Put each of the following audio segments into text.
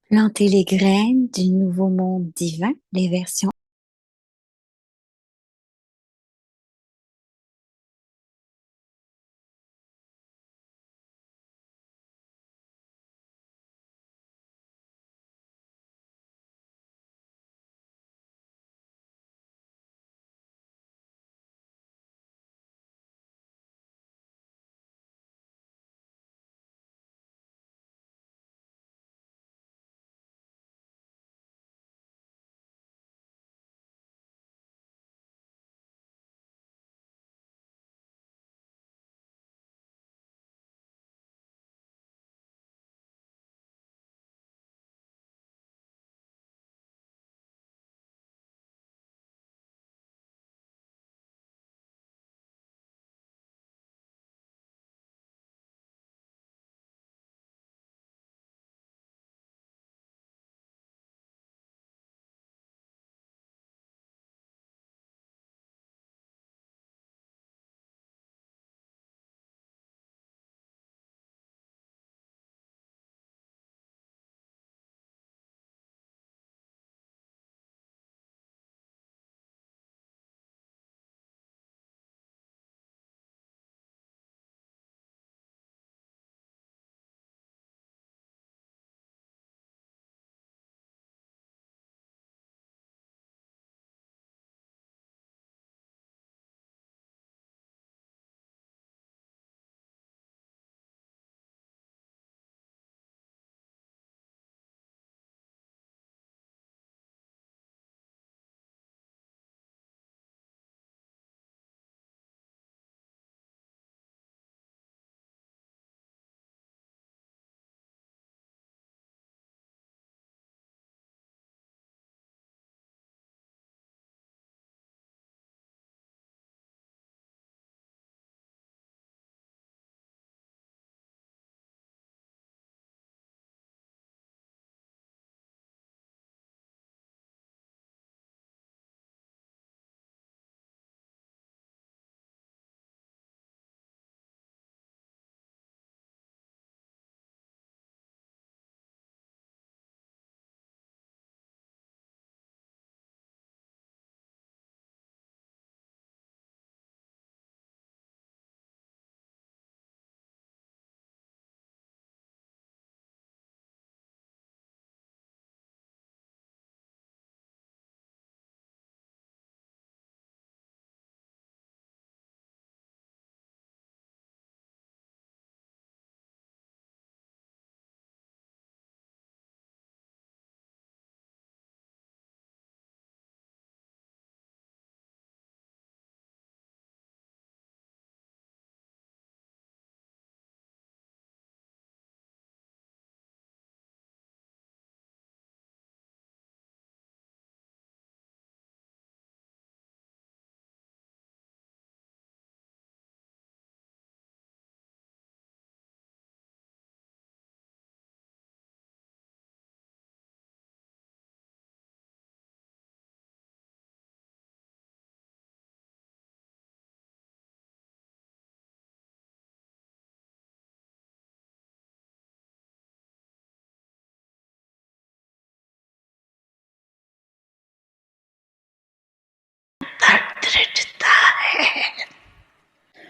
Planter les graines du nouveau monde divin, les versions.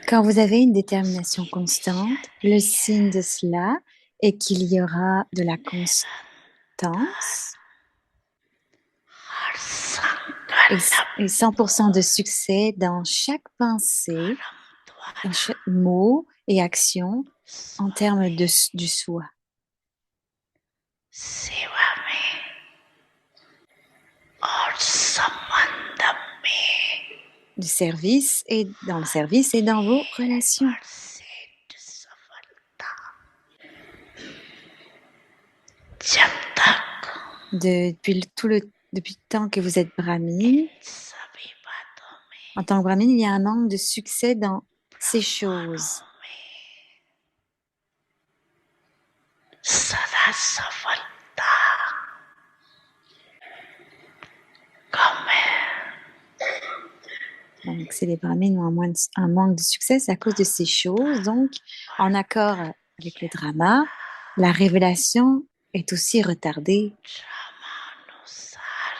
Quand vous avez une détermination constante, le signe de cela est qu'il y aura de la constance et 100% de succès dans chaque pensée, dans chaque mot et action en termes du soi, सेवा में और संबंध में du service et dans le service et dans vos relations. Percent सफलता जब तक Depuis le temps que vous êtes brahmine, सभी बातों में en tant que brahmine, il y a un manque de succès dans ces choses. सदा सफलता कम है Donc, c'est les brahmines ont un manque de succès, c'est à cause de ces choses. Donc, en accord avec le drama, la révélation est aussi retardée. क्रमानुसार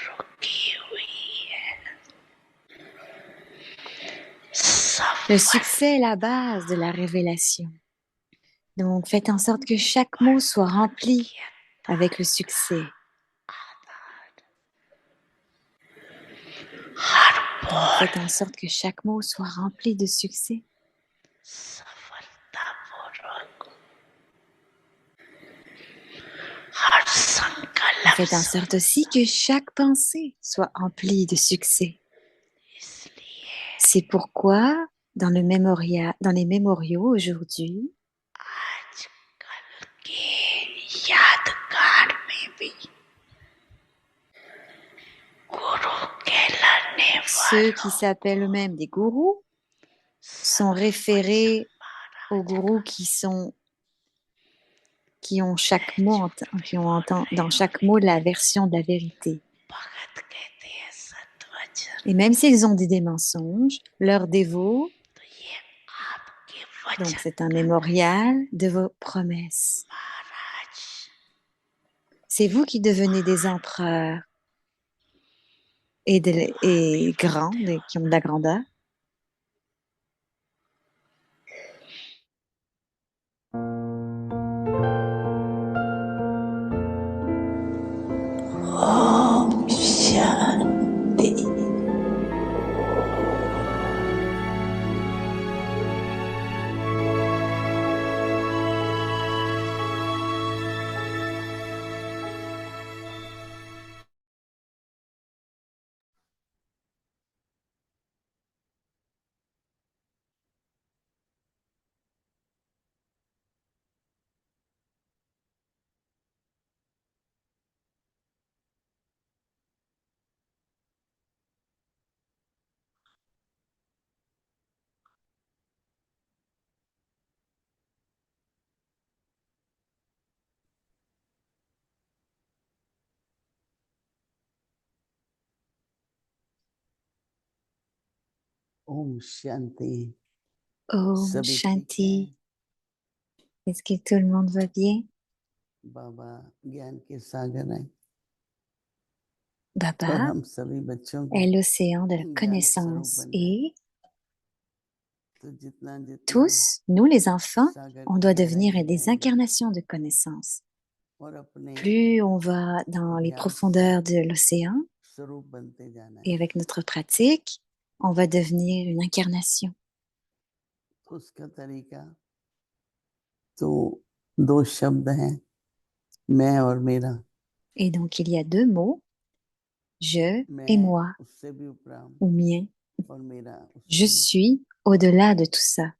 रुकी हुई है Le सफल succès est la base de la révélation. Donc, faites en sorte que chaque mot soit rempli avec le succès. हर Donc, बोल faites en sorte que chaque mot soit rempli de succès. सफलतापूर्वक हर संकल्प Faites en sorte aussi que chaque pensée soit emplie de succès. इसलिए C'est pourquoi, dans les mémoriaux aujourd'hui, आजकल के यादगार में भी गुरु कहलाने ceux qui वालों s'appellent eux-mêmes des gourous sont référés aux gourous qui ont chaque mot, dans chaque mot la version de la vérité. भगत कहते हैं सत्वचन Et même s'ils ont dit des mensonges, leurs dévots, तो ये आपके donc वचन c'est un mémorial de vos promesses. महाराज C'est vous qui devenez des empereurs et grands, qui ont de la grandeur. Om शांति ओम शांति Oh, सभी ठीक Shanti, है est-ce que tout le monde va bien? बाबा ज्ञान के सागर हैं और Baba हम सभी बच्चों को est l'océan de la ज्ञान स्वरूप connaissance बनना है et तो जितना जितना tous, nous les enfants, सागर on की doit गहराई devenir में des जाएंगे incarnations de connaissance. और अपने Plus on va dans les अभ्यास profondeurs de l'océan स्वरूप बनते जाना et है avec notre pratique, on va devenir une incarnation. तो उसका तरीका तो दो शब्द हैं मैं और मेरा Et donc, il y a deux mots, je et मैं moi, उससे भी उपराम ou mien. और मेरा Je उससे भी suis au-delà de tout ça.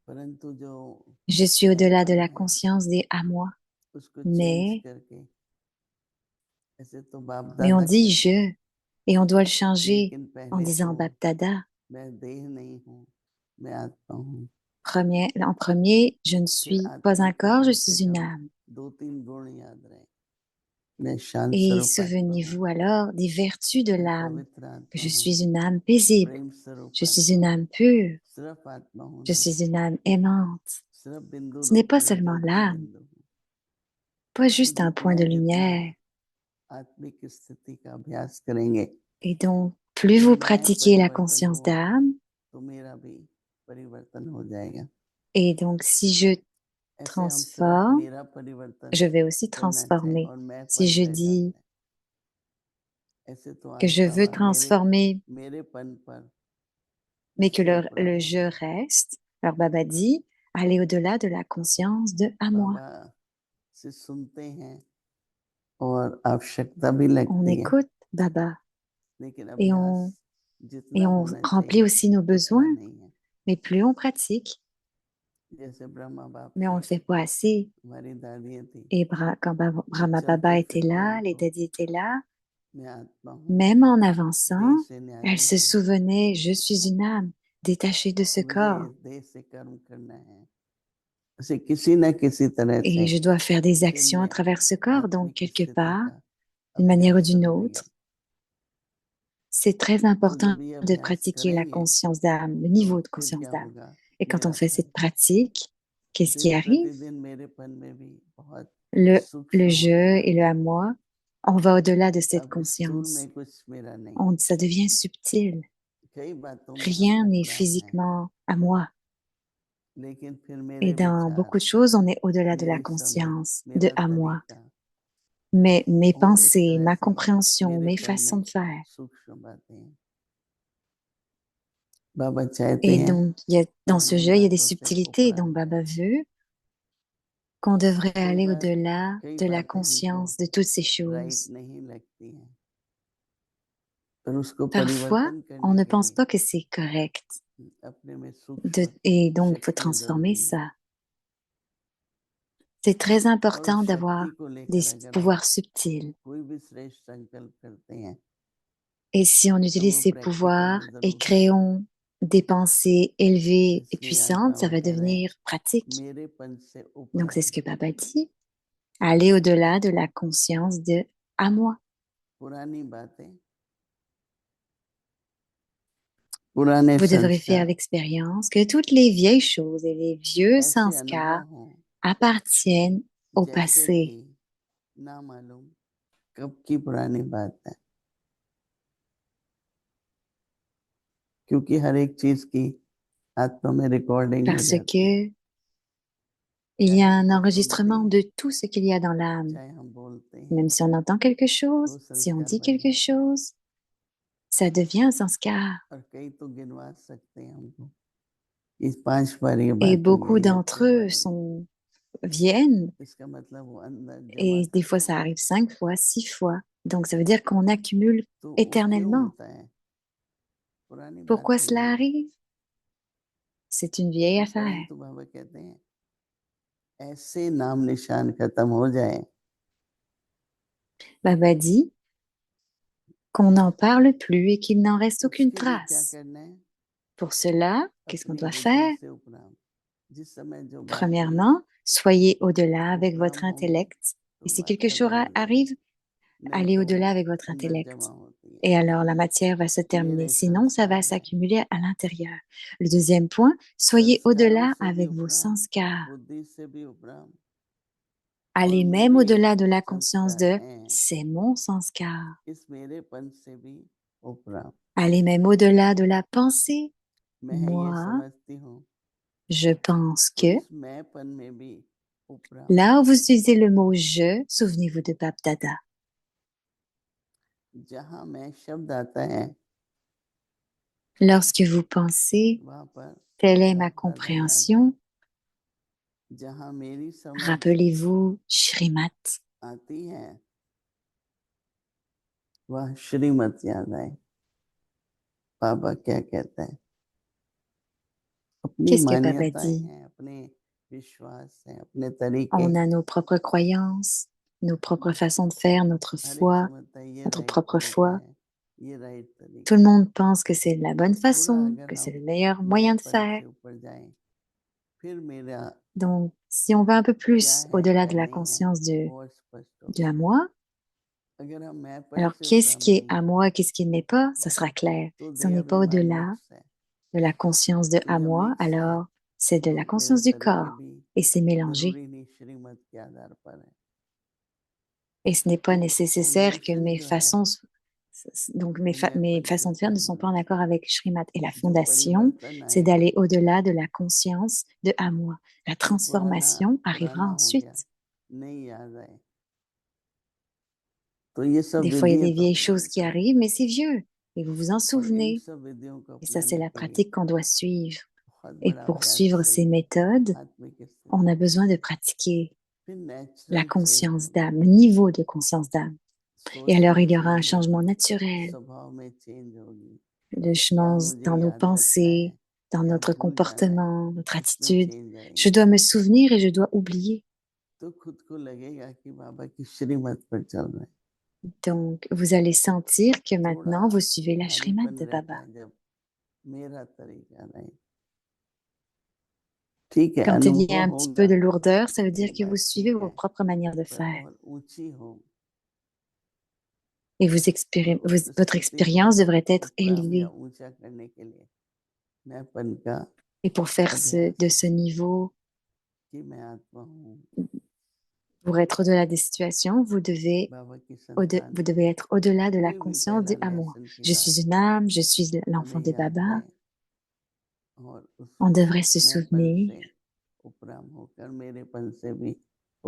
परंतु जो Je suis मैं au-delà de हम la है conscience des à moi. उसको चेंज Mais, करके ऐसे तो बाप mais on दादा dit कहते हैं je, et on doit le changer लेकिन en पहले disant तो Baptada. मैं देह नहीं हूँ मैं आत्मा हूँ En premier, je ne फिर suis pas आत्मा un के corps, je कम से suis une कम âme. 2-3 गुण याद रहे मैं शांत Et स्वरूप आत्मा हूँ souvenez-vous alors des vertus de मैं l'âme, पवित्र que आत्मा je हूँ suis une âme paisible, प्रेम स्वरूप je suis आत्मा une हूँ âme pure, सिर्फ आत्मा हूँ je नहीं suis une âme aimante. सिर्फ बिंदु Ce n'est रूप pas में seulement ज्योति l'âme, बिंदु हूँ pas तो juste un point जितना de जितना lumière. आत्मिक स्थिति का अभ्यास करेंगे Et donc, plus जब vous मैं pratiquez la परिवर्तन conscience हुआ d'âme, तो मेरा भी परिवर्तन हो जाएगा et donc si je ऐसे हम सिर्फ transforme, मेरा परिवर्तन je vais aussi करना चाहे transformer. और मैं Si पन je रह dis जाता है ऐसे तो que आज je veux बाबा transformer, मेरे पन पर mais que इससे le उपराम je होना reste, alors Baba dit, allez au-delà de la conscience de à moi. बाबा से सुनते हैं और आवश्यकता भी On लगती है écoute Baba लेकिन et अभ्यास जितना et on होना remplit चाहिए aussi nos besoins, उतना नहीं है mais plus on pratique, जैसे ब्रह्मा बाप mais on थे ne le fait pas assez. हमारी दादियाँ थी Et quand वो Brahma Baba चलते était फिरते là, les उनको dadis étaient là, मैं आत्मा हूँ même en देह avançant, से elle न्यारी se हूँ souvenait, je suis une âme détachée de ce मुझे corps इस देह से कर्म करना है उसे किसी न किसी तरह से et je dois faire des फिर actions à मैं travers ce corps. Donc, आत्मिक quelque स्थिति part, का d'une manière ou अभ्यास d'une करूंगी autre, c'est très तो important जब ये de अभ्यास pratiquer la करेंगे conscience d'âme, le तो niveau de फिर conscience क्या d'âme. होगा Et quand on मेरा fait फल cette pratique, qu'est-ce qui दिन arrive? प्रतिदिन मेरेपन में भी बहुत Le सूक्ष्म je होते et le जाते à हैं। moi, on va au-delà de cette अब स्थूल conscience. में कुछ मेरा नहीं है। Ça devient subtil. कई बातों में हम Rien n'est उपराम हैं, physiquement à moi. लेकिन फिर Et मेरे dans विचार, beaucoup de choses, on est au-delà de la मेरी समझ, conscience, de मेरा à moi. तरीका Mais mes और इस pensées, तरह ma से compréhension, mes मेरेपन façons में de faire. सूक्ष्म बातें हैं। बाबा चाहते Et हैं donc, कि dans हम ce इन jeu, il y a des बातों से subtilités dont उपराम Baba जाएं। veut qu'on devrait कई aller बार au-delà कई de la बातें हमको conscience de toutes ces right choses. नहीं लगती हैं, पर उसको Parfois, परिवर्तन on करने ne के pense लिए pas que c'est correct. अपने में सूक्ष्म Et donc, il faut शक्तियां transformer जरूरी हैं। ça. C'est très और उस important शक्ति d'avoir को des लेकर अगर हम pouvoirs subtils. कोई भी श्रेष्ठ संकल्प करते हैं Et si on तो utilise वो ces प्रैक्टिकल pouvoirs में et जरूर होगा। créons des pensées élevées et इसलिए आज puissantes, ça बाबा va कह रहे हैं devenir pratique. मेरेपन से Donc, c'est उपराम, ce que Baba dit. Aller au-delà de la conscience de à moi. पुरानी बातें, पुराने Vous devrez faire संस्कार l'expérience que toutes les vieilles choses et les vieux ऐसे sanskars अनुभव हों appartiennent au जैसे passé. कि ना मालूम कब की पुरानी बात है, क्योंकि हर एक चीज की आत्मा में रिकॉर्डिंग हो Parce जाती है। que il y चाहे a हम un कुछ सुनते enregistrement हैं, de tout ce qu'il y a dans l'âme. चाहे हम बोलते हैं, Même si on entend quelque वो chose, si on संस्कार dit बन quelque जाता है। chose, ça devient un sanskar. और कई तो गिनवा सकते हैं हमको, इस 5 बार ये Et बात हुई है, beaucoup ये d'entre 6 eux बार हुई है। viennent, इसका मतलब वो अंदर जमा et des fois करते ça हैं। arrive 5 fois, 6 fois. Donc ça veut dire qu'on accumule तो वो क्यों éternellement. होता है? पुरानी बात Pourquoi है ना cela ये। arrive? C'est une vieille affaire. परंतु बाबा कहते हैं ऐसे नाम निशान खत्म हो जाए Baba dit qu'on n'en parle plus et qu'il n'en reste aucune उसके लिए क्या trace. करना है? Pour cela, qu'est-ce qu'on अपनी doit बुद्धि faire? से उपराम, जिस समय जो बात हुई Premièrement, soyez au-delà avec उपराम votre होंगे intellect. Et तो si बात quelque chose खत्म हो arrive, जाएगी, नहीं allez तो au-delà avec votre अंदर जमा intellect. होती है। Et alors la matière va se terminer. मेरे Sinon, ça va संस्कार है, s'accumuler à l'intérieur. Le deuxième point, soyez संस्कारों au-delà से भी avec vos उपराम, sanskars. बुद्धि से भी उपराम, और Allez même मेरे au-delà de la conscience संस्कार de हैं, c'est mon sanskar. इस मेरेपन से भी उपराम। Allez même au-delà de la pensée. मैं ये Moi, समझती हूँ, je pense तो que इस मैंपन में भी उपराम। là où vous utilisez le mot je, souvenez-vous de Bab Dada. जहाँ मैं शब्द आता है Lorsque vous pensez, वहाँ पर telle est ma बाप दादा याद आए। compréhension, जहाँ मेरी समझ rappelez-vous Shrimat. आती है वह श्रीमत याद आए। बाबा क्या कहता है? अपनी Qu'est-ce que Baba मान्यताएं dit? हैं, अपने विश्वास हैं, अपने तरीके On a हैं। nos propres croyances, nos propres façons de faire, notre हर एक foi, समझता है ये notre राइट propre तरीका foi. है, ये राइट Tout तरीका le है। monde pense que c'est la तो bonne थोड़ा façon, अगर que c'est हम le meilleur moyen de मैंपन faire. से ऊपर जाएं, फिर मेरा Donc, si on va un peu क्या plus है au-delà क्या de la नहीं है conscience वो और स्पष्ट de होगा। à moi, अगर हम मैंपन alors से qu'est-ce उपराम qui est नहीं à है moi, qu'est-ce qui n'est pas, ça sera clair. तो Si on n'est pas au-delà देहाभिमानियों से, de la conscience de तो à जब moi, मिक्स है alors c'est de तो la मेरे conscience du तरीके corps भी et c'est mélangé. जरूरी नहीं श्रीमत के आधार पर है। Et ce n'est pas तो nécessaire que फाउंडेशन mes जो है façons, donc वो mes मैंपन से façons de faire ne उपराम sont pas होना en accord चाहिए। avec Shrimat. Et la जो fondation, परिवर्तन c'est आएगा d'aller au-delà de la conscience de à moi. La जो पुराना transformation arrivera पुराना हो गया ensuite. नहीं याद आए, तो ये सब Des fois, il y a विधियां des तो vieilles अपनानी choses qui पड़ेगी arrivent, mais c'est vieux. Et vous vous en और इन souvenez. सब विधियों को Et ça, c'est अपनाने la के लिए pratique qu'on doit suivre. बहुत Et बड़ा pour अभ्यास suivre ces चाहिए méthodes, आत्मिक स्तर on a पर। besoin de pratiquer फिर la नेचुरल चेंज conscience होगा, d'âme, le niveau de conscience d'âme. Et सोच alors, में il y aura un change changement होगी, naturel, स्वभाव में चेंज होगी, le क्या changement मुझे dans nos याद रखना है, pensées, dans क्या notre भूल जाना है, comportement, notre इसमें attitude. चेंज Je आएगी। dois me souvenir et je dois oublier. तो खुद को लगेगा कि बाबा की श्रीमत पर चल रहे हैं। Donc, vous allez sentir que थोड़ा maintenant, vous suivez la Shrimad भारीपन de रहता Baba. है जब मेरा तरीका नहीं। ठीक है, Quand il y a अनुभव un petit peu होगा de lourdeur, ça veut ये dire que vous बात suivez ठीक vos है, propres manières de पर faire. और ऊंची हो Et और उस votre स्थिति को expérience devrait être उपराम या élevée. ऊंचा करने के लिए मैंपन का Et pour faire अभ्यास de ce niveau कि मैं आत्मा हूँ, Pour être au-delà des situations, vous devez, बाबा की संतान vous devez être au-delà de la कोई भी conscience पहला du amour. लेसन की Je बात suis une âme, je suis l'enfant हमें de याद Baba. है और उस On devrait se मैंपन souvenir से उपराम होकर मेरेपन से भी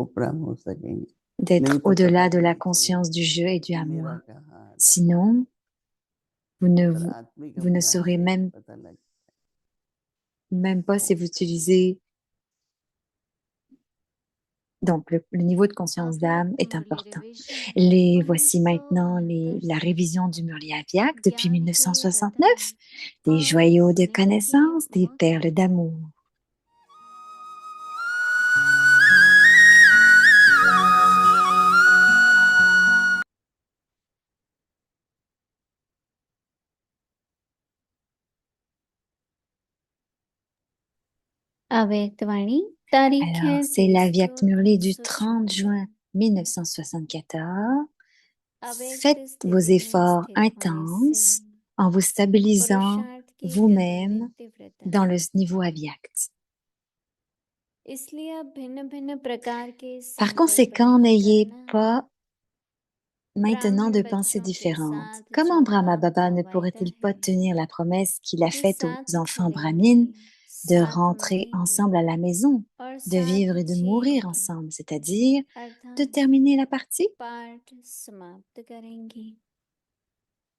उपराम हो सकेंगे, नहीं d'être तो पता au-delà de भी la नहीं चलेगा conscience du jeu et du कि amour. मेरा कहाँ आ रहा है। Sinon, vous ne, पर vous, आत्मिक vous ne अभ्यास saurez से même, पता लग même pas si vous utilisez. Donc, le niveau de conscience d'âme est important. Voici maintenant la révision du Murli Aviak depuis 1969. Des joyaux de connaissances, des perles d'amour. Alors, c'est l'Aviak Murli du 30 juin 1974. Faites vos efforts intenses en vous stabilisant vous-même dans le niveau Avyakt. Par conséquent, n'ayez pas maintenant de pensées différentes. Comment Brahma Baba ne pourrait-il pas tenir la promesse qu'il a faite aux enfants brahmines de rentrer ensemble à la maison, de vivre et de mourir ensemble, c'est-à-dire de terminer la partie?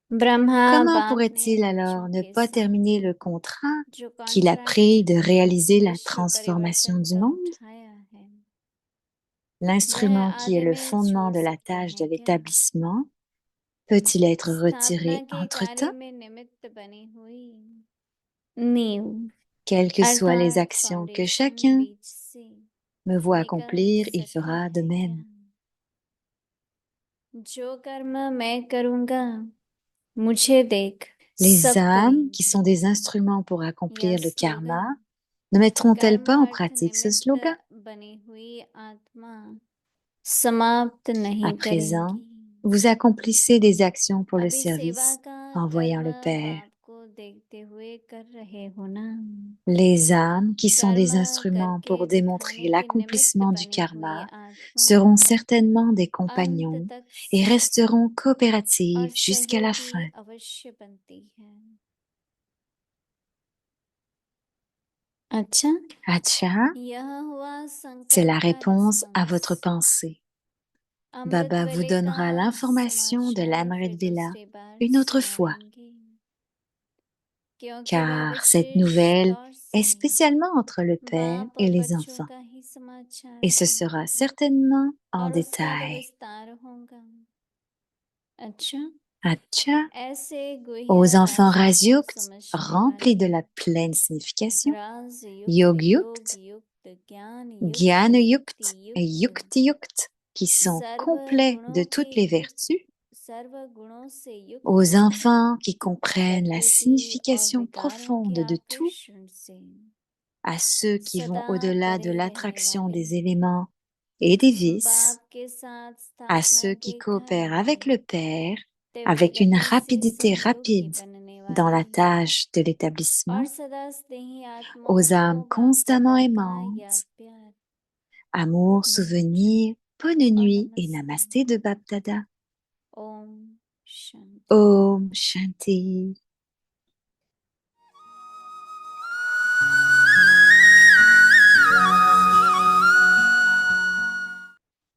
Comment pourrait-il alors ne pas terminer le contrat qu'il a pris de réaliser la transformation du monde? L'instrument qui est le fondement de la tâche de l'établissement peut-il être retiré entre-temps? Quelles que soient les actions que chacun me voit accomplir, il fera de même. Les âmes qui sont des instruments pour accomplir le karma ne mettront-elles pas en pratique ce slogan? À présent, vous accomplissez des actions pour le service en voyant le Père. Les âmes qui sont des instruments pour démontrer l'accomplissement du karma seront certainement des compagnons et resteront coopératives jusqu'à la fin. Acha, c'est la réponse à votre pensée. Baba vous donnera l'information de l'Amrit Vela une autre fois, car cette nouvelle est spécialement entre le Père et les enfants, et ce sera certainement en détail. Acha, aux enfants Rasyukt, remplis de la pleine signification, Yogyukt, Gyanayukt et Yuktiyukt, qui sont complets de toutes les vertus, aux enfants qui comprennent la signification profonde de tout, à ceux qui vont au-delà de l'attraction des éléments et des vices, à ceux qui coopèrent avec le Père avec une rapidité rapide dans la tâche de l'établissement, aux âmes constamment aimantes, amour, souvenir, bonne nuit et namasté de Bapdada. Om Shanti.